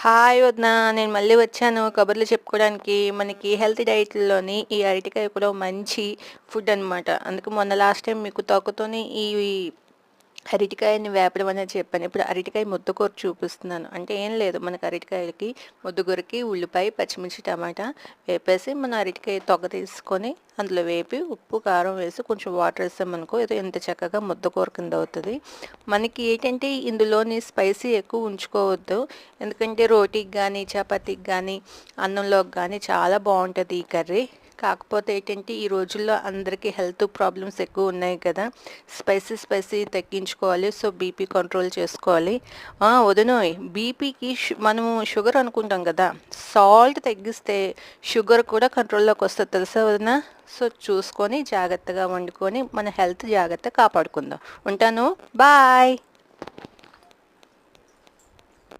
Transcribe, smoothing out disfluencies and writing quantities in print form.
Hi వదిన, నేను మళ్ళీ వచ్చాను కబుర్లు చెప్పుకోవడానికి. మనకి హెల్తీ డైట్‌లోని ఈ అరటికాయ కూడా మంచి ఫుడ్ అనమాట. అందుకే మొన్న లాస్ట్ టైం మీకు తోకతోని ఈ అరటికాయని వేపడం అనేది చెప్పాను. ఇప్పుడు అరటికాయ ముద్దకూర చూపిస్తున్నాను. అంటే ఏం లేదు, మనకి అరటికాయలకి ముద్దకూరకి ఉల్లిపాయ, పచ్చిమిర్చి, టమాటా వేపేసి మన అరటికాయ తొక్క తీసుకొని అందులో వేపి ఉప్పు, కారం వేసి కొంచెం వాటర్ వేసామనుకో ఏదో ఇంత చక్కగా ముద్దకూర కింద అవుతుంది. మనకి ఏంటంటే ఇందులోని స్పైసీ ఎక్కువ ఉంచుకోవద్దు. ఎందుకంటే రోటీకి కానీ, చపాతీకి కానీ, అన్నంలోకి కానీ చాలా బాగుంటుంది ఈ కర్రీ. కాకపోతే ఏంటంటే ఈ రోజుల్లో అందరికీ హెల్త్ ప్రాబ్లమ్స్ ఎక్కువ ఉన్నాయి కదా. స్పైసీ తగ్గించుకోవాలి. సో బీపీ కంట్రోల్ చేసుకోవాలి. వదినోయ్, బీపీకి మనము షుగర్ అనుకుంటాం కదా, సాల్ట్ తగ్గిస్తే షుగర్ కూడా కంట్రోల్లోకి వస్తుంది తెలుసా వదిన. సో చూసుకొని జాగ్రత్తగా వండుకొని మన హెల్త్ జాగ్రత్త కాపాడుకుందాం. ఉంటాను, బాయ్.